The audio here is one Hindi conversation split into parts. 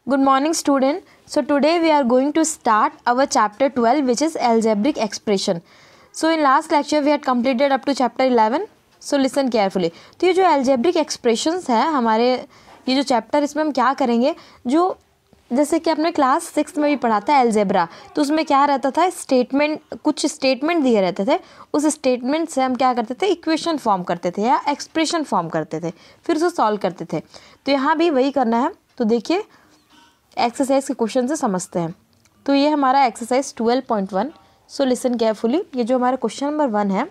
Good morning student. So today we are going to start our chapter 12 which is algebraic expression. So in last lecture we had completed up to chapter 11. So listen carefully. तो ये जो algebraic expressions है हमारे ये जो चैप्टर इसमें हम क्या करेंगे, जो जैसे कि आपने क्लास 6 में भी पढ़ा था एल्जेब्रा, तो उसमें क्या रहता था स्टेटमेंट, कुछ स्टेटमेंट दिए रहते थे, उस स्टेटमेंट से हम क्या करते थे इक्वेशन फॉर्म करते थे या एक्सप्रेशन फॉर्म करते थे, फिर उसे सॉल्व करते थे। तो यहाँ भी वही करना है। तो देखिए एक्सरसाइज के क्वेश्चन से समझते हैं। तो ये हमारा एक्सरसाइज 12.1। So listen carefully. ये जो हमारा क्वेश्चन नंबर 1 है,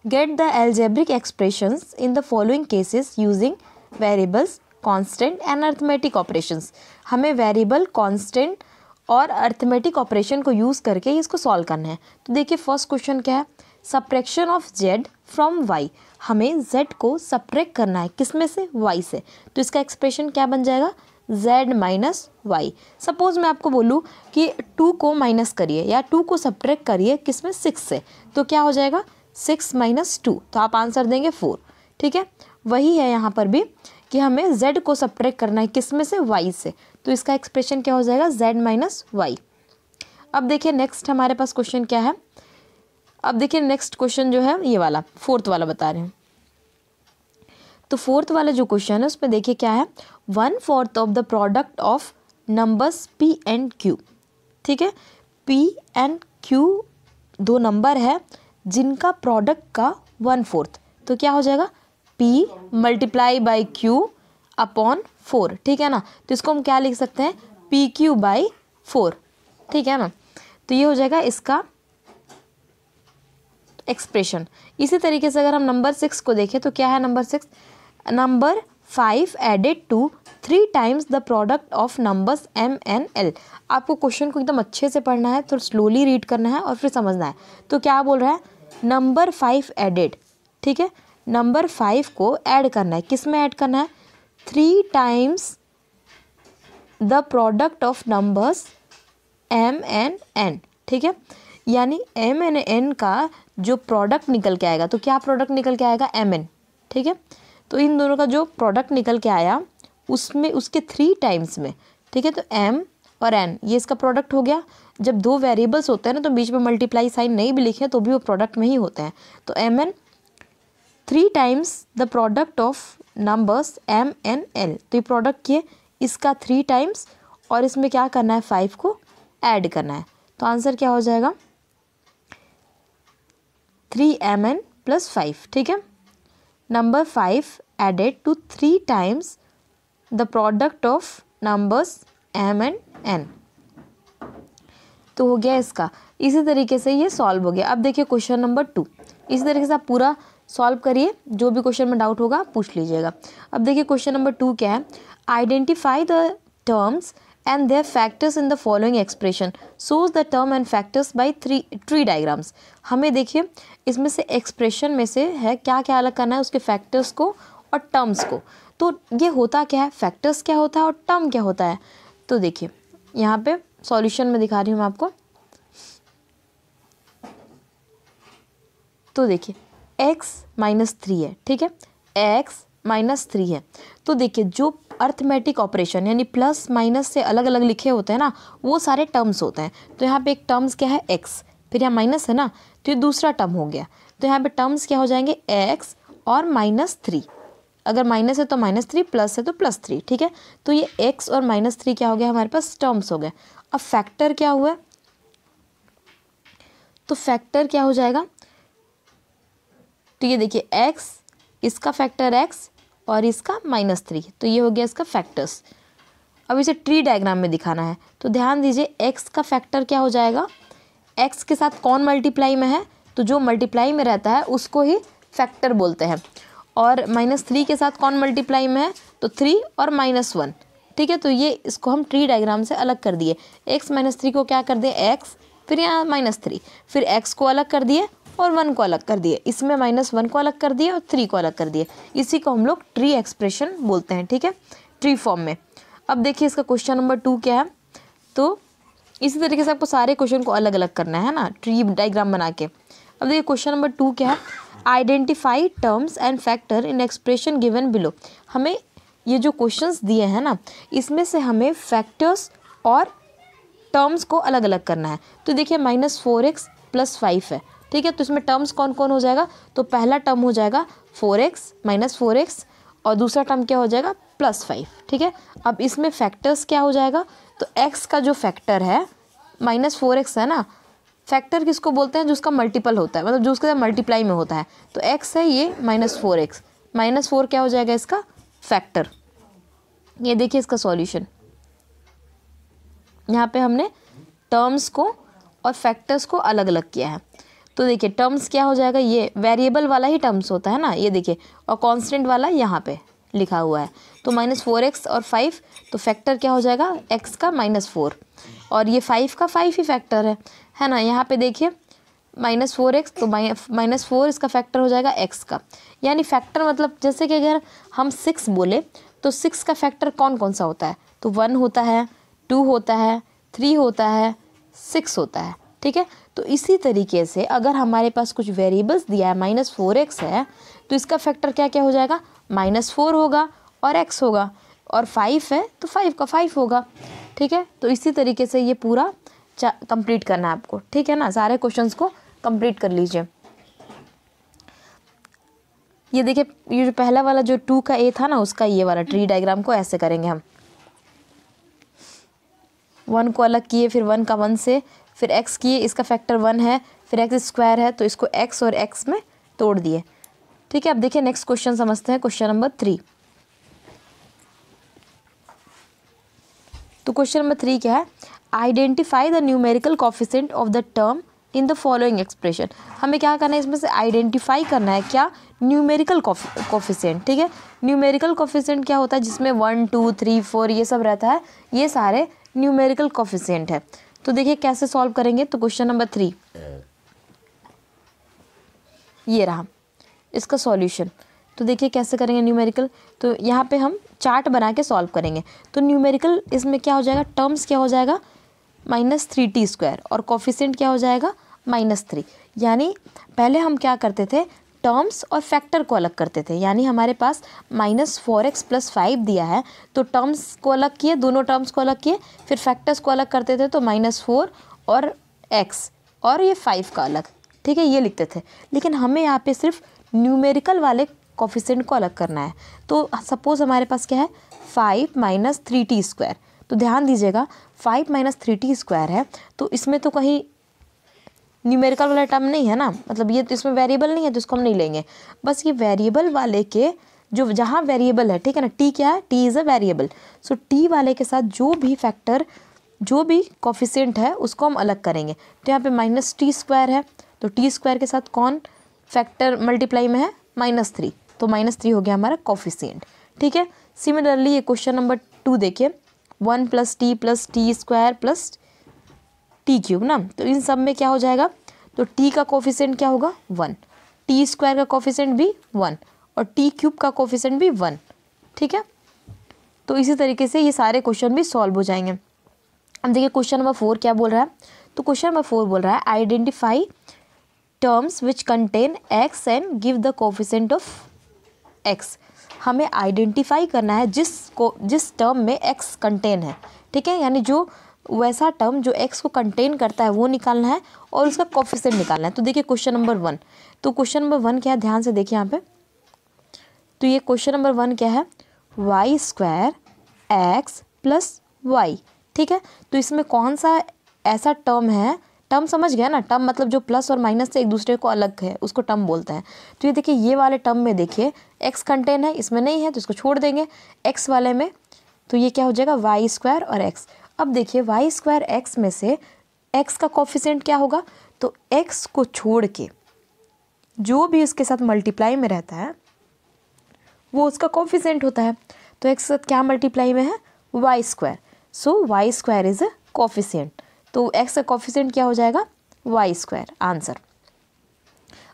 get the algebraic expressions in the following cases using variables, constant and arithmetic operations. हमें वेरिएबल, कांस्टेंट और अर्थमेटिक ऑपरेशन को यूज़ करके इसको सॉल्व करना है। तो देखिए फर्स्ट क्वेश्चन क्या है, subtraction of z from y. हमें जेड को सब्ट्रैक्ट करना है, किस में से, वाई से। तो इसका एक्सप्रेशन क्या बन जाएगा, z माइनस वाई। सपोज मैं आपको बोलूँ कि 2 को माइनस करिए या 2 को सब्ट्रैक्ट करिए किस में, 6 से, तो क्या हो जाएगा 6 माइनस 2, तो आप आंसर देंगे 4। ठीक है, वही है यहाँ पर भी कि हमें z को सब्ट्रैक्ट करना है किस में से, y से। तो इसका एक्सप्रेशन क्या हो जाएगा, z माइनस वाई। अब देखिए नेक्स्ट हमारे पास क्वेश्चन क्या है। अब देखिए नेक्स्ट क्वेश्चन जो है ये वाला, फोर्थ वाला बता रहे हैं। तो फोर्थ वाला जो क्वेश्चन है उसमें देखिए क्या है, 1/4 of the product of numbers p and q। ठीक है, p एंड q दो नंबर है जिनका प्रोडक्ट का 1/4, तो क्या हो जाएगा p multiply by q upon 4। ठीक है ना, तो इसको हम क्या लिख सकते हैं, pq बाई 4। ठीक है ना, तो ये हो जाएगा इसका एक्सप्रेशन। इसी तरीके से अगर हम नंबर 6 को देखें तो क्या है number 6, number 5 added to 3 times the product of numbers m and l। आपको क्वेश्चन को एकदम अच्छे से पढ़ना है, थोड़ा स्लोली रीड करना है और फिर समझना है। तो क्या बोल रहा है, नंबर 5 एडेड, ठीक है, नंबर 5 को ऐड करना है, किस में ऐड करना है, 3 times the product of numbers m and n। ठीक है, यानी m एंड n का जो प्रोडक्ट निकल के आएगा, तो क्या प्रोडक्ट निकल के आएगा, mn। ठीक है, तो इन दोनों का जो प्रोडक्ट निकल के आया उसमें उसके 3 टाइम्स में, ठीक है, तो m और n ये इसका प्रोडक्ट हो गया। जब दो वेरिएबल्स होते हैं ना तो बीच में मल्टीप्लाई साइन नहीं भी लिखे तो भी वो प्रोडक्ट में ही होते हैं। तो mn 3 times the product of numbers m and l, तो ये प्रोडक्ट किए इसका 3 टाइम्स और इसमें क्या करना है, 5 को ऐड करना है। तो आंसर क्या हो जाएगा, 3mn प्लस 5। ठीक है, number 5 added to 3 times the product of numbers m and n, तो हो गया इसका। इसी तरीके से ये सॉल्व हो गया। अब देखिए क्वेश्चन नंबर 2, इसी तरीके से आप पूरा सॉल्व करिए, जो भी क्वेश्चन में डाउट होगा पूछ लीजिएगा। अब देखिए क्वेश्चन नंबर 2 क्या है, identify the terms and their factors in the following expression, shows the term and factors by tree diagrams। हमें देखिए इसमें से एक्सप्रेशन में से है क्या क्या अलग करना है, उसके फैक्टर्स को और टर्म्स को। तो ये होता क्या है, फैक्टर्स क्या होता है और टर्म क्या होता है। तो देखिए यहाँ पे सॉल्यूशन में दिखा रही हूँ मैं आपको। तो देखिए x माइनस 3 है, ठीक है, x माइनस 3 है। तो देखिए जो अर्थमेटिक ऑपरेशन यानी प्लस माइनस से अलग अलग लिखे होते हैं ना, वो सारे टर्म्स होते हैं। तो यहाँ पे एक टर्म्स क्या है, x, फिर यहाँ माइनस है ना, तो ये दूसरा टर्म हो गया। तो यहाँ पे टर्म्स क्या हो जाएंगे, x और माइनस 3। अगर माइनस है तो माइनस 3, प्लस है तो प्लस 3। ठीक है, तो ये x और माइनस 3 क्या हो गया, हमारे पास टर्म्स हो गए। अब फैक्टर क्या हुआ, तो फैक्टर क्या हो जाएगा, तो ये देखिए x, इसका फैक्टर x और इसका माइनस 3, तो ये हो गया इसका फैक्टर्स। अब इसे ट्री डायग्राम में दिखाना है, तो ध्यान दीजिए x का फैक्टर क्या हो जाएगा, x के साथ कौन मल्टीप्लाई में है, तो जो मल्टीप्लाई में रहता है उसको ही फैक्टर बोलते हैं। और माइनस 3 के साथ कौन मल्टीप्लाई में है, तो 3 और माइनस 1। ठीक है, तो ये इसको हम ट्री डायग्राम से अलग कर दिए। x माइनस 3 को क्या कर दिए, x, फिर यहाँ माइनस 3, फिर x को अलग कर दिए और 1 को अलग कर दिए, इसमें माइनस 1 को अलग कर दिए और 3 को अलग कर दिए। इसी को हम लोग ट्री एक्सप्रेशन बोलते हैं। ठीक है, ट्री फॉर्म में। अब देखिए इसका क्वेश्चन नंबर 2 क्या है, तो इसी तरीके से आपको सारे क्वेश्चन को अलग अलग करना है ना, ट्री डायग्राम बना के। अब देखिए क्वेश्चन नंबर 2 क्या है, identify terms and factor in expression given below. हमें ये जो क्वेश्चंस दिए हैं ना, इसमें से हमें फैक्टर्स और टर्म्स को अलग अलग करना है। तो देखिए -4x + 5 है, ठीक है। तो इसमें टर्म्स कौन कौन हो जाएगा, तो पहला टर्म हो जाएगा 4x -4x और दूसरा टर्म क्या हो जाएगा +5, ठीक है। अब इसमें फैक्टर्स क्या हो जाएगा, तो x का जो फैक्टर है -4x है ना, फैक्टर किसको बोलते हैं, जो उसका मल्टीपल होता है, मतलब जो उसके साथ मल्टीप्लाई में होता है। तो x है ये -4x, -4 क्या हो जाएगा इसका फैक्टर। ये देखिए इसका सॉल्यूशन, यहाँ पे हमने टर्म्स को और फैक्टर्स को अलग अलग किया है। तो देखिए टर्म्स क्या हो जाएगा, ये वेरिएबल वाला ही टर्म्स होता है ना, ये देखिए, और कांस्टेंट वाला यहाँ पे लिखा हुआ है। तो -4x और 5, तो फैक्टर क्या हो जाएगा x का -4, और ये 5 का 5 ही फैक्टर है ना। यहाँ पे देखिए -4x, तो -4 इसका फैक्टर हो जाएगा x का। यानी फैक्टर मतलब जैसे कि अगर हम 6 बोले तो 6 का फैक्टर कौन कौन सा होता है, तो 1 होता है, 2 होता है, 3 होता है, 6 होता है, ठीक है। तो इसी तरीके से अगर हमारे पास कुछ वेरिएबल्स दिया है, -4x है, तो इसका फैक्टर क्या क्या हो जाएगा, -4 होगा और x होगा, और 5 है तो 5 का 5 होगा, ठीक है। तो इसी तरीके से ये पूरा कंप्लीट करना है आपको, ठीक है ना। सारे क्वेश्चंस को कंप्लीट कर लीजिए। ये देखिए, ये जो पहला वाला जो 2 का a था ना, उसका ये वाला ट्री डायग्राम को ऐसे करेंगे हम, 1 को अलग किए, फिर 1 का 1 से, फिर x किए, इसका फैक्टर 1 है, फिर x² है, तो इसको x और x में तोड़ दिए, ठीक है। अब देखिए नेक्स्ट क्वेश्चन समझते हैं, क्वेश्चन नंबर 3। तो क्वेश्चन नंबर 3 क्या है, identify the numerical coefficient of the term in the following expression. हमें क्या करना है, इसमें से आइडेंटिफाई करना है क्या, न्यूमेरिकल कोफिशिएंट, ठीक है। न्यूमेरिकल कोफिशिएंट क्या होता है, जिसमें 1 2 3 4 ये सब रहता है, ये सारे न्यूमेरिकल कोफिशिएंट है। तो देखिए कैसे सॉल्व करेंगे। तो क्वेश्चन नंबर 3 ये रहा इसका सॉल्यूशन। तो देखिए कैसे करेंगे न्यूमेरिकल, तो यहाँ पे हम चार्ट बना के सॉल्व करेंगे। तो न्यूमेरिकल इसमें क्या हो जाएगा, टर्म्स क्या हो जाएगा -3t² और कोफिशिएंट क्या हो जाएगा -3। यानी पहले हम क्या करते थे, टर्म्स और फैक्टर को अलग करते थे। यानी हमारे पास -4x + 5 दिया है, तो टर्म्स को अलग किए, दोनों टर्म्स को अलग किए, फिर फैक्टर्स को अलग करते थे, तो -4 और x और ये 5 का अलग, ठीक है, ये लिखते थे। लेकिन हमें यहाँ पे सिर्फ न्यूमेरिकल वाले कोफिशिएंट को अलग करना है। तो सपोज हमारे पास क्या है, 5 - 3t²। तो ध्यान दीजिएगा 5 - 3t² है, तो इसमें तो कहीं न्यूमेरिकल वाला टर्म नहीं है ना, मतलब ये तो इसमें वेरिएबल नहीं है, तो इसको हम नहीं लेंगे। बस ये वेरिएबल वाले के जो जहाँ वेरिएबल है, ठीक है ना, टी क्या है, T is a variable. So T वाले के साथ जो भी फैक्टर, जो भी कोफिशिएंट है, उसको हम अलग करेंगे। तो यहाँ पे -t² है, तो t² के साथ कौन फैक्टर मल्टीप्लाई में है, -3, तो -3 हो गया हमारा कोफिशिएंट, ठीक है। सिमिलरली ये क्वेश्चन नंबर 2 देखिए, 1 + t + t² + t³ ना, तो इन सब में क्या हो जाएगा, तो t का कोफिशिएंट क्या होगा 1, t² का कोफिशिएंट भी 1 और t³ का कोफिशिएंट भी 1, ठीक है। तो इसी तरीके से ये सारे क्वेश्चन भी सॉल्व हो जाएंगे। अब देखिए क्वेश्चन नंबर 4 क्या बोल रहा है। तो क्वेश्चन नंबर 4 बोल रहा है, identify terms which contain x and give the coefficient of x। हमें आइडेंटिफाई करना है जिस टर्म में x कंटेन है, ठीक है, यानी जो वैसा टर्म जो x को कंटेन करता है वो निकालना है और उसका कोफिशिएंट निकालना है। तो देखिए क्वेश्चन नंबर 1, तो क्वेश्चन नंबर 1 क्या है, ध्यान से देखिए यहाँ पे। तो ये क्वेश्चन नंबर 1 क्या है, y² x + y, ठीक है। तो इसमें कौन सा ऐसा टर्म है, टर्म समझ गया ना, टर्म मतलब जो प्लस और माइनस से एक दूसरे को अलग है, उसको टर्म बोलते हैं। तो ये देखिए ये वाले टर्म में देखिए x कंटेन है, इसमें नहीं है तो इसको छोड़ देंगे। x वाले में तो ये क्या हो जाएगा y² और x। अब देखिए y² x में से x का कोफिशिएंट क्या होगा, तो x को छोड़ के जो भी उसके साथ मल्टीप्लाई में रहता है वो उसका कोफिशिएंट होता है। तो x के साथ क्या मल्टीप्लाई में है, y², so y² is a coefficient. तो x का कोफिशिएंट क्या हो जाएगा y², आंसर।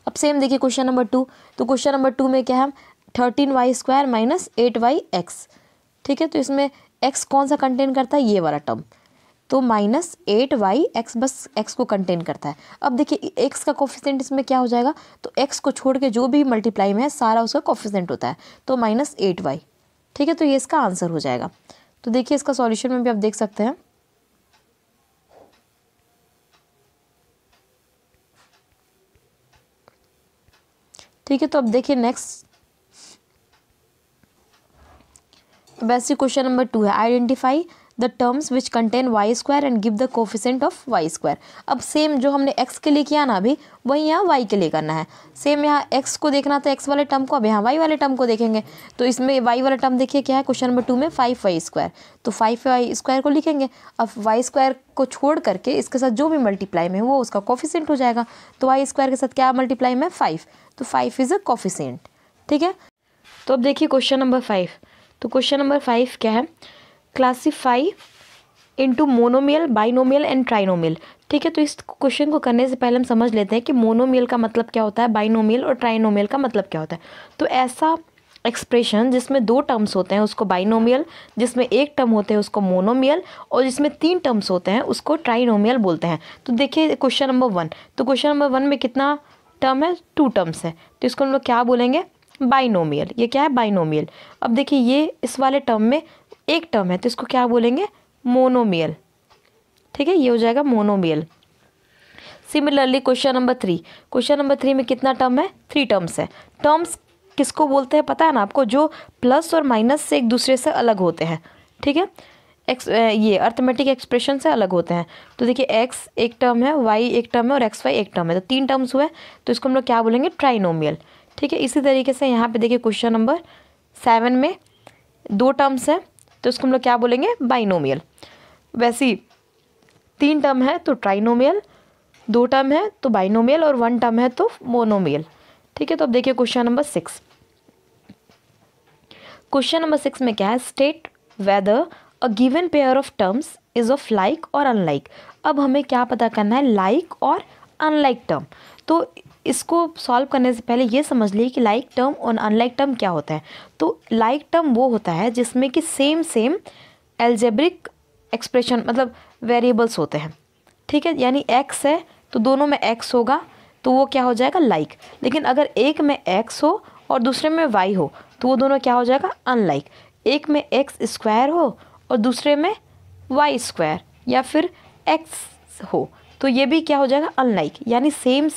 अब सेम देखिए क्वेश्चन नंबर 2, तो क्वेश्चन नंबर 2 में क्या है, 13y² - 8yx, ठीक है। तो इसमें x कौन सा कंटेन करता है, ये वाला टर्म, तो -8yx बस x को कंटेन करता है। अब देखिए x का कोफिशिएंट इसमें क्या हो जाएगा, तो x को छोड़ के जो भी मल्टीप्लाई में है सारा उसका कोफिशिएंट होता है, तो -8y, ठीक है, तो ये इसका आंसर हो जाएगा। तो देखिए इसका सॉल्यूशन में भी आप देख सकते हैं। ठीक है, तो अब देखिए नेक्स्ट बेसिक क्वेश्चन नंबर 2 है, identify the terms which contain y square and give the coefficient of y square. अब सेम जो हमने एक्स के लिए किया ना अभी, वही यहाँ वाई के लिए करना है। सेम यहाँ एक्स को देखना था, एक्स वाले टर्म को, अब यहाँ वाई वाले टर्म को देखेंगे। तो इसमें वाई वाला टर्म देखिए क्या है, क्वेश्चन नंबर 2 में 5y स्क्वायर, तो 5y स्क्वायर को लिखेंगे। अब वाई स्क्वायर को छोड़ करके इसके साथ जो भी मल्टीप्लाई में वो उसका कोफिशिएंट हो जाएगा। तो वाई स्क्वायर के साथ क्या मल्टीप्लाई में 5, तो 5 इज़ अ कोफिशिएंट। ठीक है, तो अब देखिए क्वेश्चन नंबर 5। तो क्वेश्चन नंबर 5 क्या है, classify into monomial, binomial and trinomial. ठीक है, तो इस क्वेश्चन को करने से पहले हम समझ लेते हैं कि मोनोमियल का मतलब क्या होता है, बाइनोमियल और ट्राइनोमियल का मतलब क्या होता है। तो ऐसा एक्सप्रेशन जिसमें 2 टर्म्स होते हैं उसको बाइनोमियल, जिसमें 1 टर्म होते हैं उसको मोनोमियल, और जिसमें 3 टर्म्स होते हैं उसको ट्राइनोमियल बोलते हैं। तो देखिए क्वेश्चन नंबर 1, तो क्वेश्चन नंबर 1 में कितना टर्म है, 2 टर्म्स है, तो इसको हम लोग क्या बोलेंगे, बाइनोमियल। ये क्या है, बाइनोमियल। अब देखिए ये इस वाले टर्म में 1 टर्म है, तो इसको क्या बोलेंगे, मोनोमियल। ठीक है, ये हो जाएगा monomial. Similarly question number 3, question number 3 में कितना टर्म है, 3 टर्म्स है। टर्म्स किसको बोलते हैं पता है ना आपको, जो प्लस और माइनस से एक दूसरे से अलग होते हैं। ठीक है, ये अर्थमेटिक एक्सप्रेशन से अलग होते हैं। तो देखिए एक्स एक टर्म है, वाई एक टर्म है और एक्स वाई एक टर्म है, तो 3 टर्म्स हुए, तो इसको हम लोग क्या बोलेंगे, ट्राइनोमियल। ठीक है, इसी तरीके से यहाँ पे देखिए क्वेश्चन नंबर 7 में 2 टर्म्स है, तो इसको हम लोग क्या बोलेंगे, बाइनोमियल। वैसे ही 3 टर्म है तो ट्राइनोमियल, 2 टर्म है तो बाइनोमियल और 1 टर्म है तो मोनोमियल। ठीक है, तो अब देखिए क्वेश्चन नंबर 6। क्वेश्चन नंबर 6 में क्या है, state whether a given pair of terms is of like और अनलाइक। अब हमें क्या पता करना है, लाइक और अनलाइक टर्म। तो इसको सॉल्व करने से पहले ये समझ लिए कि लाइक टर्म और अनलाइक टर्म क्या होता है। तो लाइक टर्म वो होता है जिसमें कि सेम एल्जेब्रिक एक्सप्रेशन मतलब वेरिएबल्स होते हैं। ठीक है, यानी x है तो दोनों में x होगा, तो वो क्या हो जाएगा, लाइक। लेकिन अगर एक में x हो और दूसरे में y हो तो वो दोनों क्या हो जाएगा, अनलाइक। एक में x स्क्वायर हो और दूसरे में y स्क्वायर या फिर x हो तो ये भी क्या हो जाएगा, अनलाइक। यानी सेम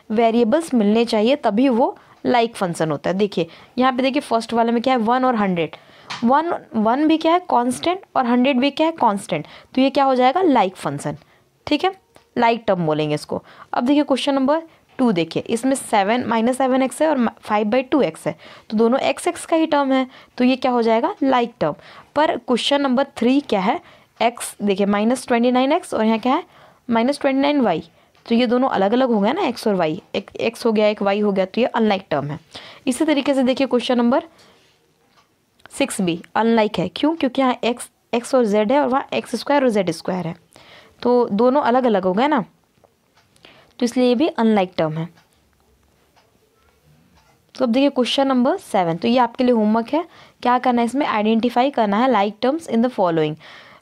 वेरिएबल्स मिलने चाहिए तभी वो लाइक फंक्शन होता है। देखिए यहाँ पे देखिए फर्स्ट वाले में क्या है, 1 और 100, 1 भी क्या है कांस्टेंट और 100 भी क्या है कांस्टेंट, तो ये क्या हो जाएगा, लाइक फंक्शन। ठीक है, लाइक टर्म बोलेंगे इसको। अब देखिए क्वेश्चन नंबर 2 देखिए, इसमें 7 -7x है और 5/2x है, तो दोनों x का ही टर्म है, तो ये क्या हो जाएगा, लाइक टर्म। पर क्वेश्चन नंबर 3 क्या है, x देखिए -29x और यहाँ क्या है -29y, तो ये दोनों अलग अलग हो गए ना, x और y, एक x हो गया एक y हो गया, तो ये अनलाइक टर्म है। इसी तरीके से देखिए क्वेश्चन नंबर 6 भी अनलाइक है, क्यों, क्योंकि यहाँ x और z है और वहाँ x स्क्वायर और z स्क्वायर है, तो दोनों अलग अलग हो गए ना, तो इसलिए ये भी अनलाइक टर्म है। तो अब देखिए क्वेश्चन नंबर 7, तो ये आपके लिए होमवर्क है। क्या करना है इसमें, आइडेंटिफाई करना है like terms in the following.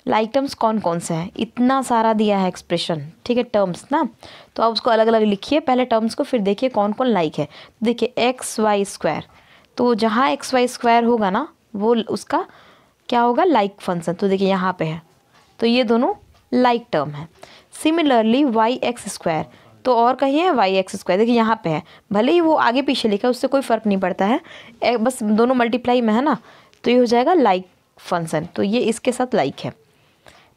Like terms कौन कौन से हैं, इतना सारा दिया है एक्सप्रेशन, ठीक है, टर्म्स ना, तो आप उसको अलग अलग लिखिए पहले टर्म्स को, फिर देखिए कौन कौन लाइक है। देखिए एक्स वाई स्क्वायर, तो जहाँ एक्स वाई स्क्वायर होगा ना वो उसका क्या होगा, लाइक फंक्शन, तो देखिए यहाँ पे है, तो ये दोनों लाइक टर्म है। सिमिलरली वाई एक्स स्क्वायर, तो और कहीं है वाई एक्स स्क्वायर, देखिए यहाँ पे है, भले ही वो आगे पीछे लिखा है उससे कोई फ़र्क नहीं पड़ता है, बस दोनों मल्टीप्लाई में है ना, तो ये हो जाएगा लाइक फंक्शन, तो ये इसके साथ लाइक है।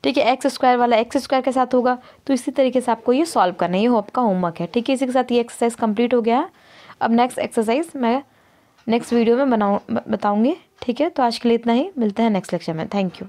ठीक है, एक्स स्क्वायर वाला एक्स स्क्वायर के साथ होगा, तो इसी तरीके से आपको ये सॉल्व करना है, ये आपका होमवर्क है। ठीक है, इसी के साथ ये एक्सरसाइज कंप्लीट हो गया है। अब नेक्स्ट एक्सरसाइज मैं नेक्स्ट वीडियो में बताऊँगी। ठीक है, तो आज के लिए इतना ही, मिलते हैं नेक्स्ट लेक्चर में। Thank you.